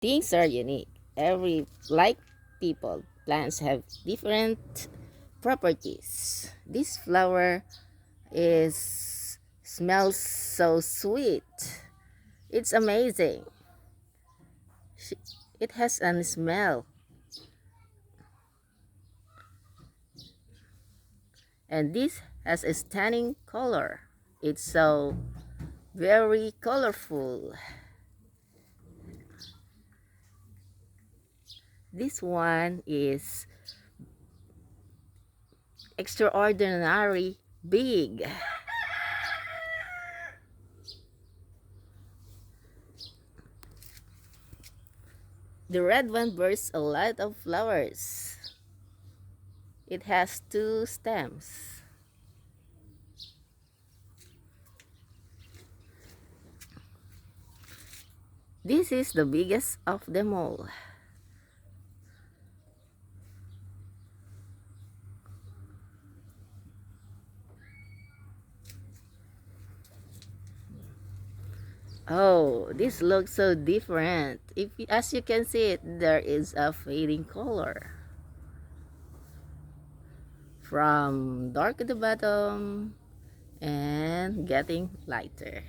Things are unique. Every like people, plants have different properties. This flower is smells so sweet. It's amazing. Sh- It has a smell, and this has a stunning color. It's so very colorful. This one is extraordinary big. The red one bears a lot of flowers. It has two stems. This is the biggest of them all. Oh, this looks so different. As you can see it, there is a fading color from dark at the bottom and getting lighter.